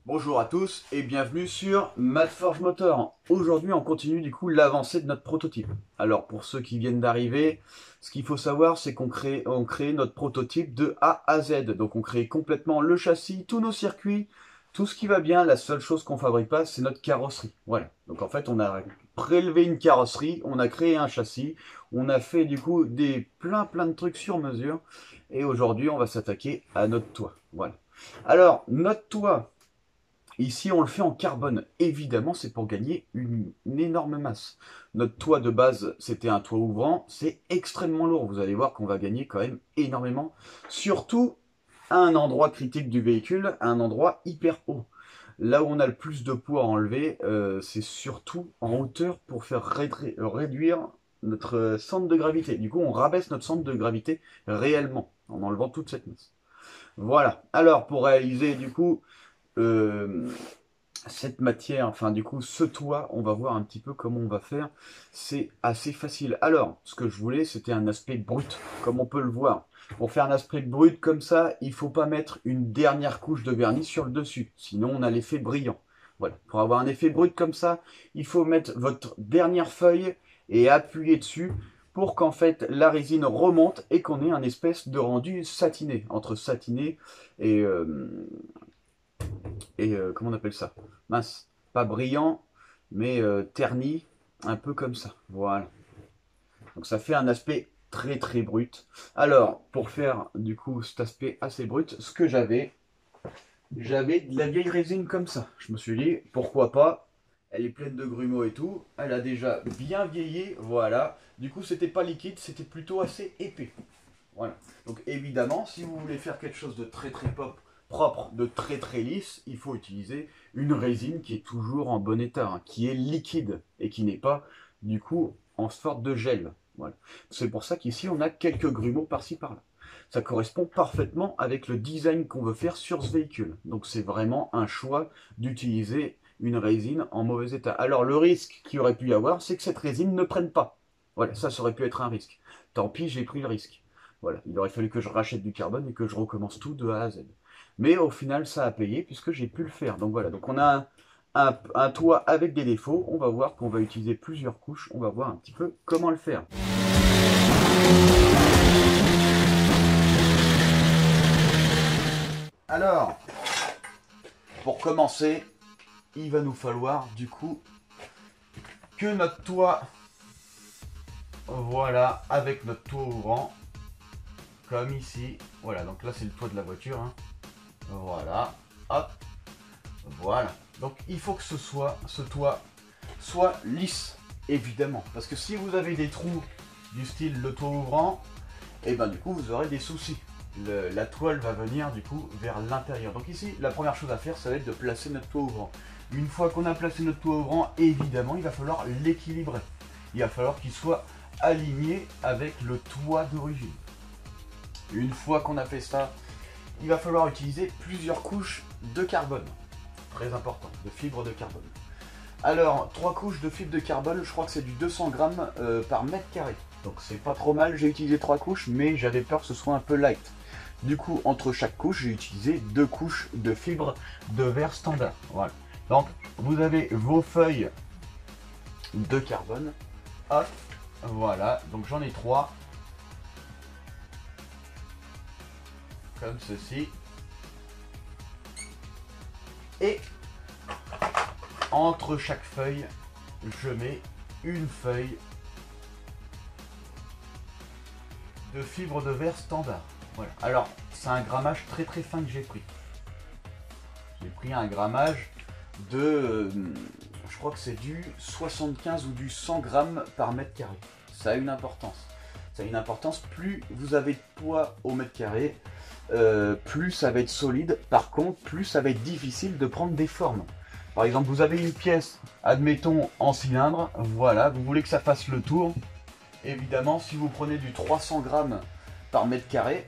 Bonjour à tous et bienvenue sur Madforge Motor. Aujourd'hui, on continue du coup l'avancée de notre prototype. Alors, pour ceux qui viennent d'arriver, ce qu'il faut savoir, c'est qu'on crée notre prototype de A à Z. Donc, on crée complètement le châssis, tous nos circuits, tout ce qui va bien. La seule chose qu'on fabrique pas, c'est notre carrosserie. Voilà. Donc, en fait, on a prélevé une carrosserie, on a créé un châssis, on a fait du coup plein de trucs sur mesure. Et aujourd'hui, on va s'attaquer à notre toit. Voilà. Alors, notre toit. Ici, on le fait en carbone. Évidemment, c'est pour gagner une énorme masse. Notre toit de base, c'était un toit ouvrant. C'est extrêmement lourd. Vous allez voir qu'on va gagner quand même énormément. Surtout à un endroit critique du véhicule, à un endroit hyper haut. Là où on a le plus de poids à enlever, c'est surtout en hauteur pour faire réduire notre centre de gravité. Du coup, on rabaisse notre centre de gravité réellement en enlevant toute cette masse. Voilà. Alors, pour réaliser du coup euh, cette matière, enfin du coup ce toit, on va voir un petit peu comment on va faire. C'est assez facile. Alors, ce que je voulais, c'était un aspect brut, comme on peut le voir. Pour faire un aspect brut comme ça, il faut pas mettre une dernière couche de vernis sur le dessus, sinon on a l'effet brillant. Voilà, pour avoir un effet brut comme ça, il faut mettre votre dernière feuille et appuyer dessus pour qu'en fait la résine remonte et qu'on ait un espèce de rendu satiné, entre satiné et, comment on appelle ça? Mince, pas brillant, mais terni, un peu comme ça. Voilà. Donc ça fait un aspect très brut. Alors, pour faire du coup cet aspect assez brut, ce que j'avais de la vieille résine comme ça. Je me suis dit, pourquoi pas? Elle est pleine de grumeaux et tout. Elle a déjà bien vieilli, voilà. Du coup, c'était pas liquide, c'était plutôt assez épais. Voilà. Donc évidemment, si vous voulez faire quelque chose de très propre, de très lisse, il faut utiliser une résine qui est toujours en bon état, hein, qui est liquide et qui n'est pas du coup en sorte de gel. Voilà. C'est pour ça qu'ici on a quelques grumeaux par-ci par-là. Ça correspond parfaitement avec le design qu'on veut faire sur ce véhicule. Donc c'est vraiment un choix d'utiliser une résine en mauvais état. Alors le risque qu'il aurait pu y avoir, c'est que cette résine ne prenne pas. Voilà, ça aurait pu être un risque. Tant pis, j'ai pris le risque. Voilà, il aurait fallu que je rachète du carbone et que je recommence tout de A à Z. Mais au final, ça a payé puisque j'ai pu le faire. Donc voilà, donc on a un toit avec des défauts. On va voir qu'on va utiliser plusieurs couches. On va voir un petit peu comment le faire. Alors, pour commencer, il va nous falloir du coup que notre toit, voilà, avec notre toit ouvrant, comme ici. Voilà, donc là c'est le toit de la voiture, hein. Voilà, hop, voilà. Donc il faut que ce toit soit lisse, évidemment. Parce que si vous avez des trous du style le toit ouvrant, et ben du coup vous aurez des soucis. La toile va venir du coup vers l'intérieur. Donc ici, la première chose à faire, ça va être de placer notre toit ouvrant. Une fois qu'on a placé notre toit ouvrant, évidemment, il va falloir l'équilibrer. Il va falloir qu'il soit aligné avec le toit d'origine. Une fois qu'on a fait ça, il va falloir utiliser plusieurs couches de carbone. Très important, de fibre de carbone. Alors, 3 couches de fibre de carbone, je crois que c'est du 200 grammes par mètre carré. Donc c'est pas trop mal, j'ai utilisé 3 couches, mais j'avais peur que ce soit un peu light. Du coup, entre chaque couche, j'ai utilisé 2 couches de fibre de verre standard. Voilà. Donc, vous avez vos feuilles de carbone. Hop, voilà. Donc j'en ai 3. Comme ceci. Et entre chaque feuille, je mets une feuille de fibre de verre standard. Voilà. Alors, c'est un grammage très fin que j'ai pris. J'ai pris un grammage de, je crois que c'est du 75 ou du 100 grammes par mètre carré. Ça a une importance. Ça a une importance, plus vous avez de poids au mètre carré, plus ça va être solide. Par contre, plus ça va être difficile de prendre des formes. Par exemple, vous avez une pièce, admettons, en cylindre, voilà, vous voulez que ça fasse le tour. Évidemment, si vous prenez du 300 grammes par mètre carré,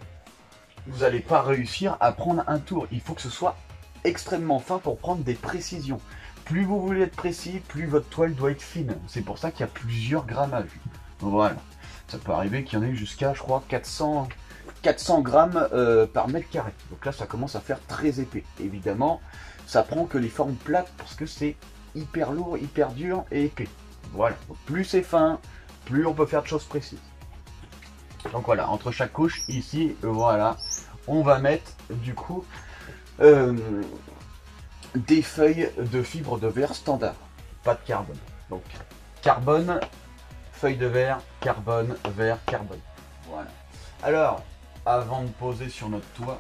vous n'allez pas réussir à prendre un tour. Il faut que ce soit extrêmement fin pour prendre des précisions. Plus vous voulez être précis, plus votre toile doit être fine. C'est pour ça qu'il y a plusieurs grammages. Voilà. Ça peut arriver qu'il y en ait jusqu'à, je crois, 400 400 grammes par mètre carré. Donc là, ça commence à faire très épais. Évidemment, ça prend que les formes plates parce que c'est hyper lourd, hyper dur et épais. Voilà. Donc, plus c'est fin, plus on peut faire de choses précises. Donc voilà, entre chaque couche, ici, voilà, on va mettre du coup des feuilles de fibre de verre standard, pas de carbone. Donc carbone, feuille de verre, carbone, verre, carbone. Voilà. Alors, avant de poser sur notre toit,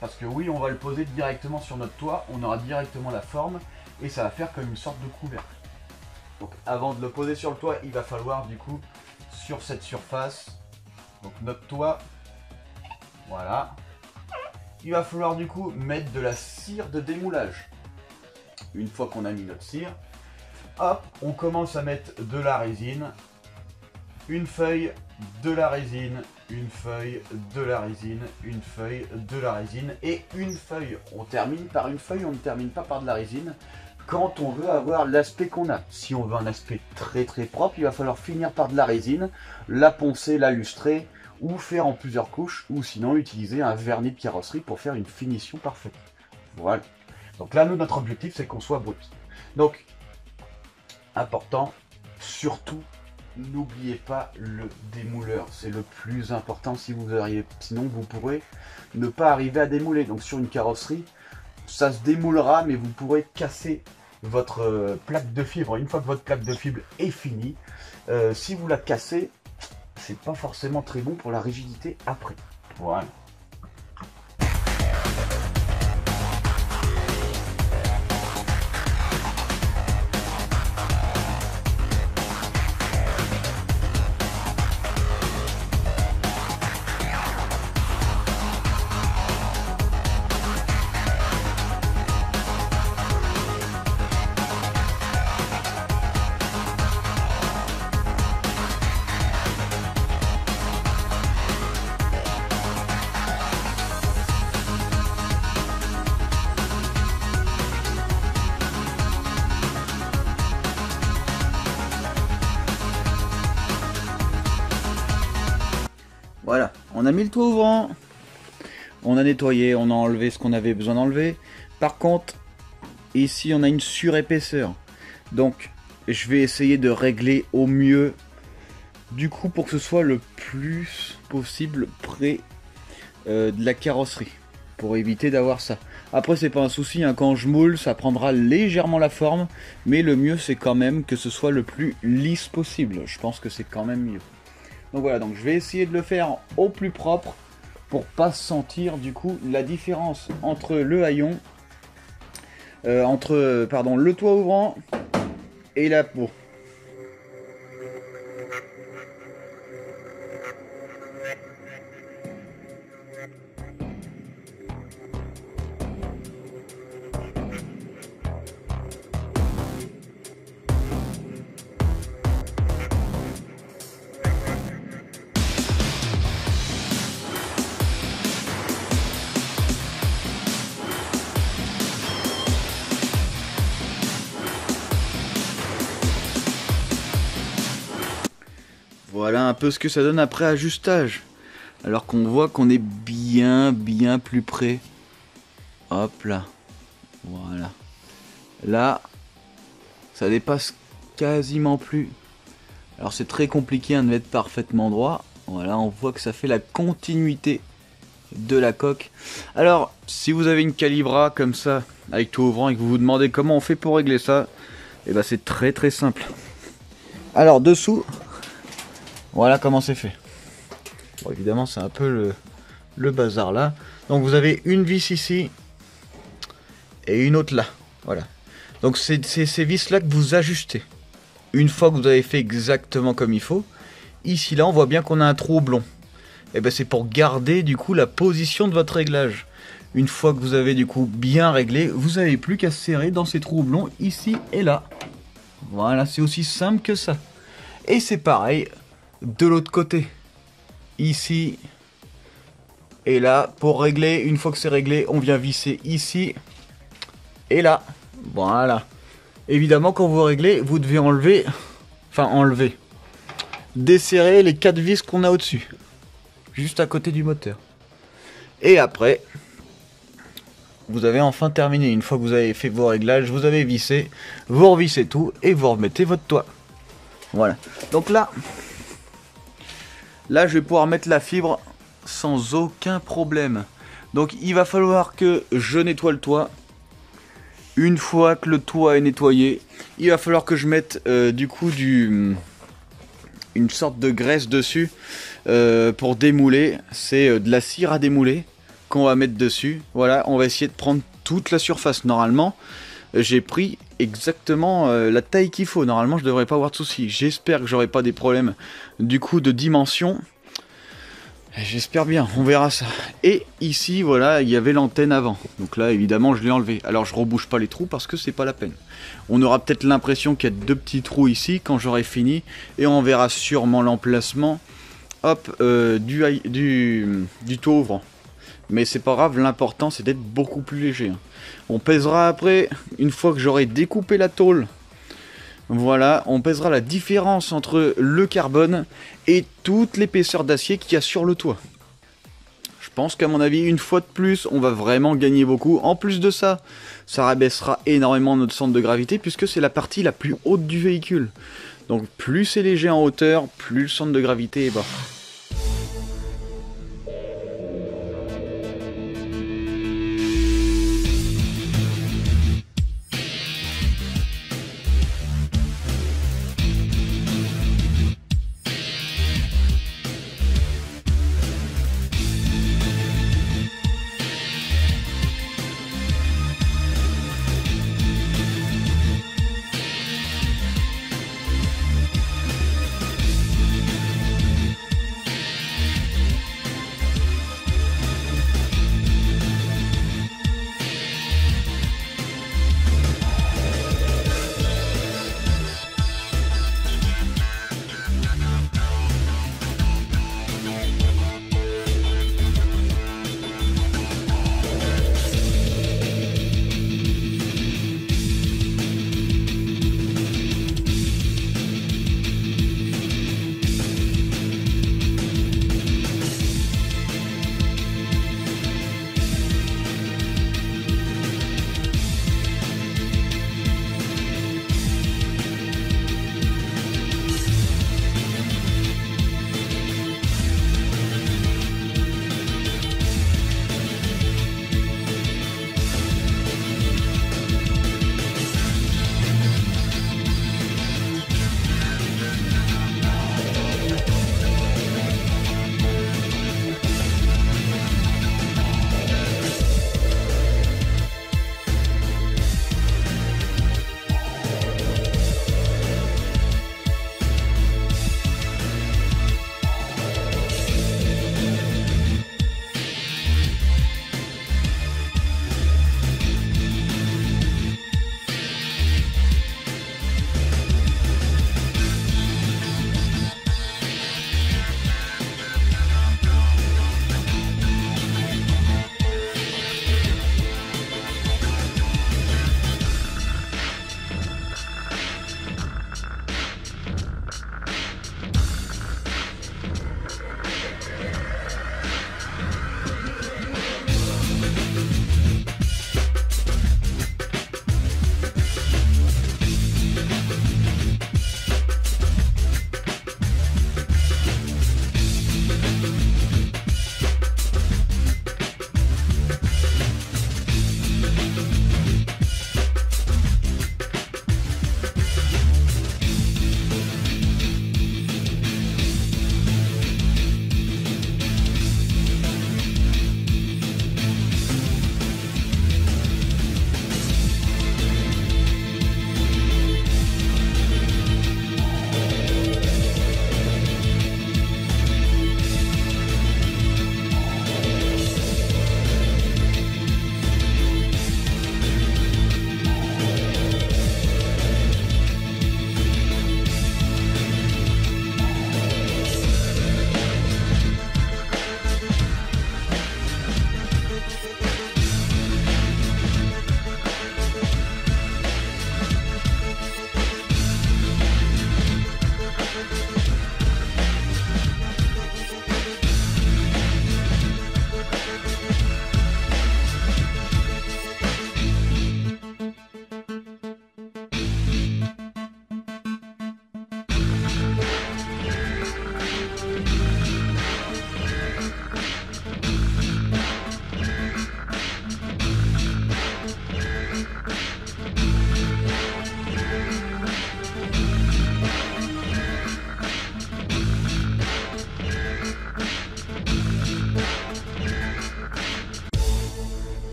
parce que oui, on va le poser directement sur notre toit, on aura directement la forme et ça va faire comme une sorte de couvercle. Donc avant de le poser sur le toit, il va falloir du coup, sur cette surface, donc notre toit, voilà, il va falloir du coup mettre de la cire de démoulage. Une fois qu'on a mis notre cire, hop, on commence à mettre de la résine, une feuille, de la résine, une feuille, de la résine, une feuille, de la résine et une feuille. On termine par une feuille, on ne termine pas par de la résine quand on veut avoir l'aspect qu'on a. Si on veut un aspect très très propre, il va falloir finir par de la résine, la poncer, la lustrer ou faire en plusieurs couches ou sinon utiliser un vernis de carrosserie pour faire une finition parfaite. Voilà. Donc là, nous, notre objectif, c'est qu'on soit brut. Donc, important, surtout, n'oubliez pas le démouleur. C'est le plus important si vous arrivez. Sinon, vous pourrez ne pas arriver à démouler. Donc, sur une carrosserie, ça se démoulera, mais vous pourrez casser votre plaque de fibre. Une fois que votre plaque de fibre est finie, si vous la cassez, c'est pas forcément très bon pour la rigidité après. Voilà. Voilà, on a mis le toit ouvrant, on a nettoyé, on a enlevé ce qu'on avait besoin d'enlever. Par contre, ici on a une surépaisseur. Donc, je vais essayer de régler au mieux, du coup, pour que ce soit le plus possible près de la carrosserie, pour éviter d'avoir ça. Après, c'est pas un souci, hein, quand je moule, ça prendra légèrement la forme, mais le mieux c'est quand même que ce soit le plus lisse possible. Je pense que c'est quand même mieux. Donc voilà, donc je vais essayer de le faire au plus propre pour pas sentir du coup la différence entre le haillon, le toit ouvrant et la peau. Voilà un peu ce que ça donne après ajustage. Alors qu'on voit qu'on est bien plus près. Hop là. Voilà. Là, ça dépasse quasiment plus. Alors c'est très compliqué de mettre parfaitement droit. Voilà, on voit que ça fait la continuité de la coque. Alors, si vous avez une Calibra comme ça, avec tout ouvrant, et que vous vous demandez comment on fait pour régler ça, et ben c'est très simple. Alors dessous, voilà comment c'est fait. Bon, évidemment, c'est un peu le bazar là. Donc vous avez une vis ici et une autre là. Voilà. Donc c'est ces vis là que vous ajustez. Une fois que vous avez fait exactement comme il faut, ici là on voit bien qu'on a un trou oblong. Et ben c'est pour garder du coup la position de votre réglage. Une fois que vous avez du coup bien réglé, vous n'avez plus qu'à serrer dans ces trous oblongs ici et là. Voilà, c'est aussi simple que ça. Et c'est pareil de l'autre côté. Ici et là. Pour régler, une fois que c'est réglé, on vient visser ici et là. Voilà. Évidemment, quand vous réglez, vous devez enlever, desserrer les 4 vis qu'on a au-dessus. juste à côté du moteur. Et après, vous avez enfin terminé. Une fois que vous avez fait vos réglages, vous avez vissé, vous revissez tout et vous remettez votre toit. Voilà. Donc là, je vais pouvoir mettre la fibre sans aucun problème. Donc il va falloir que je nettoie le toit. Une fois que le toit est nettoyé, il va falloir que je mette du coup une sorte de graisse dessus pour démouler. C'est de la cire à démouler qu'on va mettre dessus. Voilà, on va essayer de prendre toute la surface. Normalement, j'ai pris exactement la taille qu'il faut. Normalement, je devrais pas avoir de soucis. J'espère que j'aurai pas des problèmes du coup de dimension. J'espère bien, on verra ça. Et ici, voilà, il y avait l'antenne avant. Donc là, évidemment, je l'ai enlevé. Alors, je rebouche pas les trous parce que c'est pas la peine. On aura peut-être l'impression qu'il y a 2 petits trous ici quand j'aurai fini. Et on verra sûrement l'emplacement, hop, du toit ouvrant. Mais c'est pas grave, l'important c'est d'être beaucoup plus léger. On pèsera après, une fois que j'aurai découpé la tôle. Voilà, on pèsera la différence entre le carbone et toute l'épaisseur d'acier qu'il y a sur le toit. Je pense qu'à mon avis, une fois de plus, on va vraiment gagner beaucoup. En plus de ça, ça rabaissera énormément notre centre de gravité puisque c'est la partie la plus haute du véhicule. Donc plus c'est léger en hauteur, plus le centre de gravité est bas.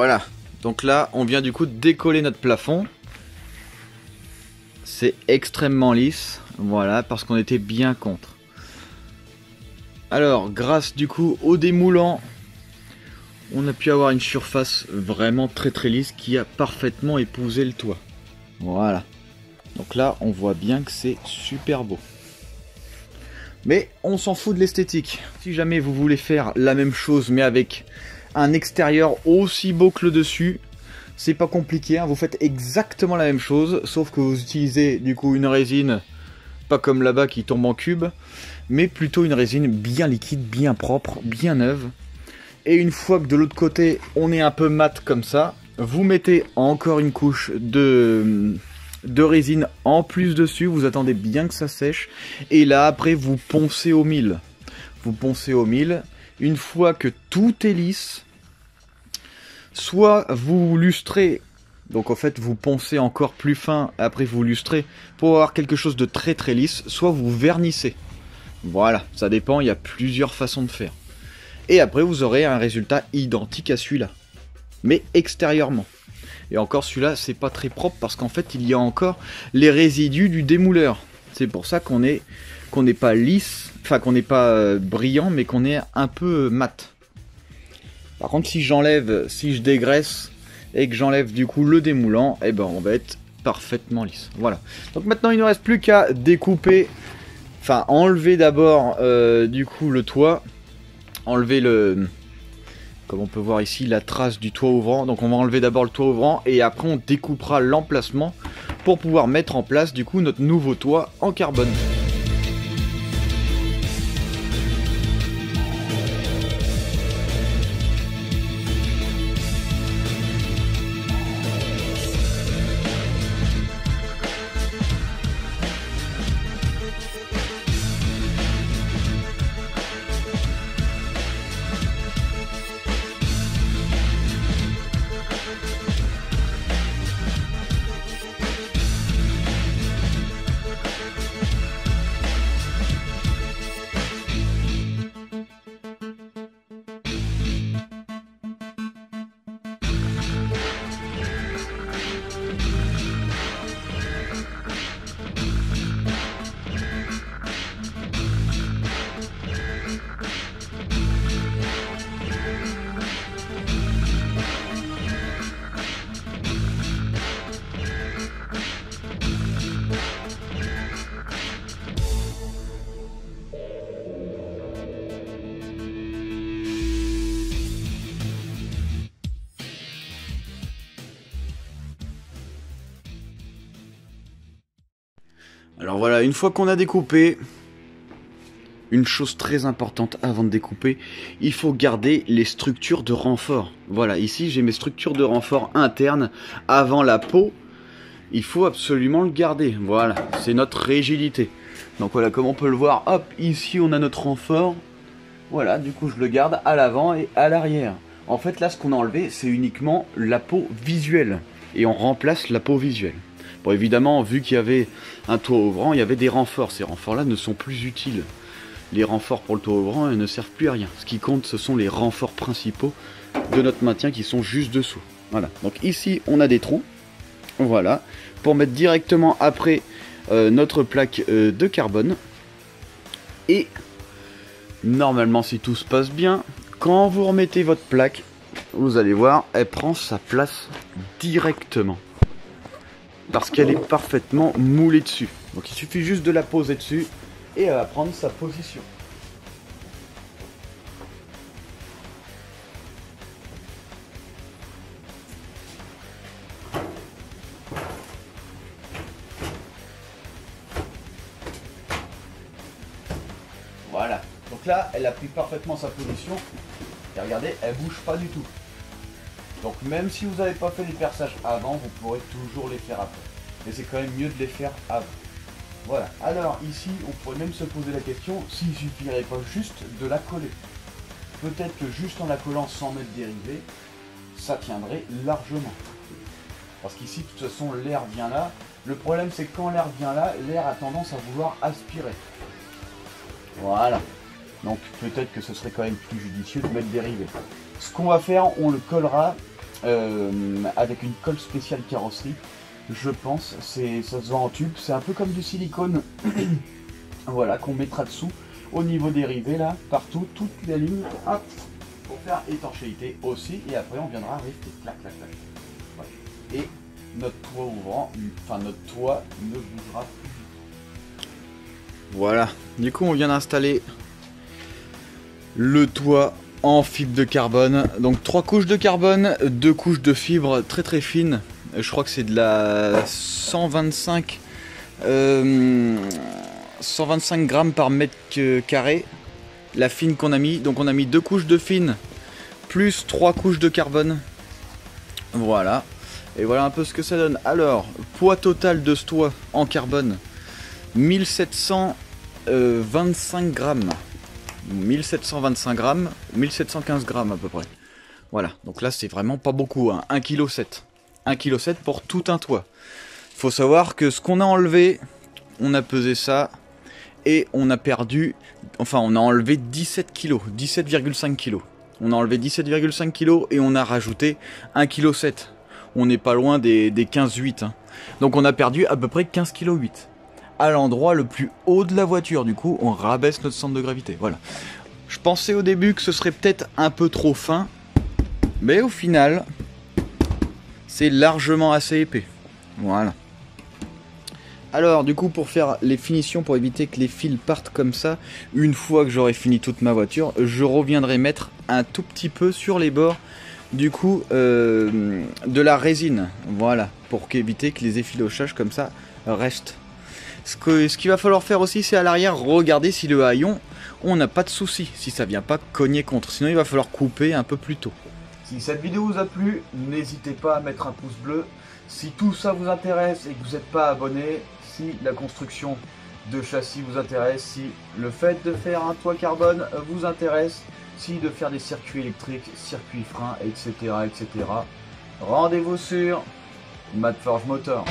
Voilà. Donc là, on vient du coup de décoller notre plafond. C'est extrêmement lisse. Voilà, parce qu'on était bien contre. Alors, grâce du coup au démoulant, on a pu avoir une surface vraiment très lisse qui a parfaitement épousé le toit. Voilà. Donc là, on voit bien que c'est super beau. Mais on s'en fout de l'esthétique. Si jamais vous voulez faire la même chose mais avec un extérieur aussi beau que le dessus, c'est pas compliqué, hein. Vous faites exactement la même chose, sauf que vous utilisez du coup une résine, pas comme là-bas qui tombe en cube, mais plutôt une résine bien liquide, bien propre, bien neuve. Et une fois que de l'autre côté on est un peu mat comme ça, vous mettez encore une couche de résine en plus dessus, vous attendez bien que ça sèche, et là après vous poncez au mil. Vous poncez au mil, une fois que tout est lisse, soit vous lustrez, donc en fait vous poncez encore plus fin, après vous lustrez pour avoir quelque chose de très lisse, soit vous vernissez. Voilà, ça dépend, il y a plusieurs façons de faire. Et après vous aurez un résultat identique à celui-là, mais extérieurement. Et encore celui-là c'est pas très propre parce qu'en fait il y a encore les résidus du démouleur. C'est pour ça qu'on n'est pas lisse, enfin qu'on n'est pas brillant, mais qu'on est un peu mat. Par contre si je dégraisse et que j'enlève du coup le démoulant, et ben on va être parfaitement lisse. Voilà. Donc maintenant il ne reste plus qu'à découper, enfin enlever d'abord du coup le toit, enlever comme on peut voir ici, la trace du toit ouvrant. Donc on va enlever d'abord le toit ouvrant et après on découpera l'emplacement pour pouvoir mettre en place du coup notre nouveau toit en carbone. Alors voilà, une fois qu'on a découpé, une chose très importante avant de découper, il faut garder les structures de renfort. Voilà, ici j'ai mes structures de renfort internes avant la peau. Il faut absolument le garder. Voilà, c'est notre rigidité. Donc voilà, comme on peut le voir, hop, ici on a notre renfort. Voilà, du coup je le garde à l'avant et à l'arrière. En fait là ce qu'on a enlevé c'est uniquement la peau visuelle. Et on remplace la peau visuelle. Bon évidemment vu qu'il y avait un toit ouvrant, il y avait des renforts. Ces renforts là ne sont plus utiles. Les renforts pour le toit ouvrant ne servent plus à rien. Ce qui compte ce sont les renforts principaux de notre maintien qui sont juste dessous. Voilà, donc ici on a des trous. Voilà, pour mettre directement après notre plaque de carbone. Et normalement si tout se passe bien, quand vous remettez votre plaque, vous allez voir, elle prend sa place directement. Parce qu'elle est parfaitement moulée dessus. Donc il suffit juste de la poser dessus et elle va prendre sa position. Voilà, donc là elle a pris parfaitement sa position et regardez, elle bouge pas du tout. Donc même si vous n'avez pas fait les perçages avant, vous pourrez toujours les faire après. Mais c'est quand même mieux de les faire avant. Voilà, alors ici on pourrait même se poser la question s'il suffirait pas juste de la coller. Peut-être que juste en la collant sans mettre dérivé, ça tiendrait largement. Parce qu'ici de toute façon l'air vient là. Le problème c'est que quand l'air vient là, l'air a tendance à vouloir aspirer. Voilà. Donc peut-être que ce serait quand même plus judicieux de mettre dérivé. Ce qu'on va faire, on le collera avec une colle spéciale carrosserie. Je pense, ça se vend en tube, c'est un peu comme du silicone. Voilà, qu'on mettra dessous au niveau des rivets là, partout, toute la ligne, hop, pour faire étanchéité aussi, et après on viendra rifter, clac clac clac. Voilà. Et notre toit ouvrant, enfin notre toit ne bougera plus. Voilà, du coup on vient d'installer le toit en fibre de carbone, donc 3 couches de carbone, 2 couches de fibre très très fines, je crois que c'est de la 125 grammes par mètre carré, la fine qu'on a mis. Donc on a mis 2 couches de fine plus 3 couches de carbone. Voilà. Et voilà un peu ce que ça donne. Alors, poids total de ce toit en carbone, 1725 grammes. 1725 grammes, 1715 grammes à peu près. Voilà, donc là c'est vraiment pas beaucoup, hein. 1,7 kg. 1,7 kg pour tout un toit. Faut savoir que ce qu'on a enlevé, on a pesé ça et on a perdu, enfin on a enlevé 17 kg, 17,5 kg. On a enlevé 17,5 kg et on a rajouté 1,7 kg. On n'est pas loin des 15,8 kg. Hein. Donc on a perdu à peu près 15,8 kg. À l'endroit le plus haut de la voiture, du coup on rabaisse notre centre de gravité. Voilà. Je pensais au début que ce serait peut-être un peu trop fin, mais au final, c'est largement assez épais. Voilà. Alors du coup pour faire les finitions, pour éviter que les fils partent comme ça, une fois que j'aurai fini toute ma voiture, je reviendrai mettre un tout petit peu sur les bords du coup de la résine. Voilà, pour éviter que les effilochages comme ça restent. Ce qu'il va falloir faire aussi, c'est à l'arrière regarder si le haillon, on n'a pas de souci, si ça vient pas cogner contre. Sinon il va falloir couper un peu plus tôt. Si cette vidéo vous a plu, n'hésitez pas à mettre un pouce bleu. Si tout ça vous intéresse et que vous n'êtes pas abonné, si la construction de châssis vous intéresse, si le fait de faire un toit carbone vous intéresse, si de faire des circuits électriques, circuits freins, etc. etc. Rendez-vous sur Madforge Motor.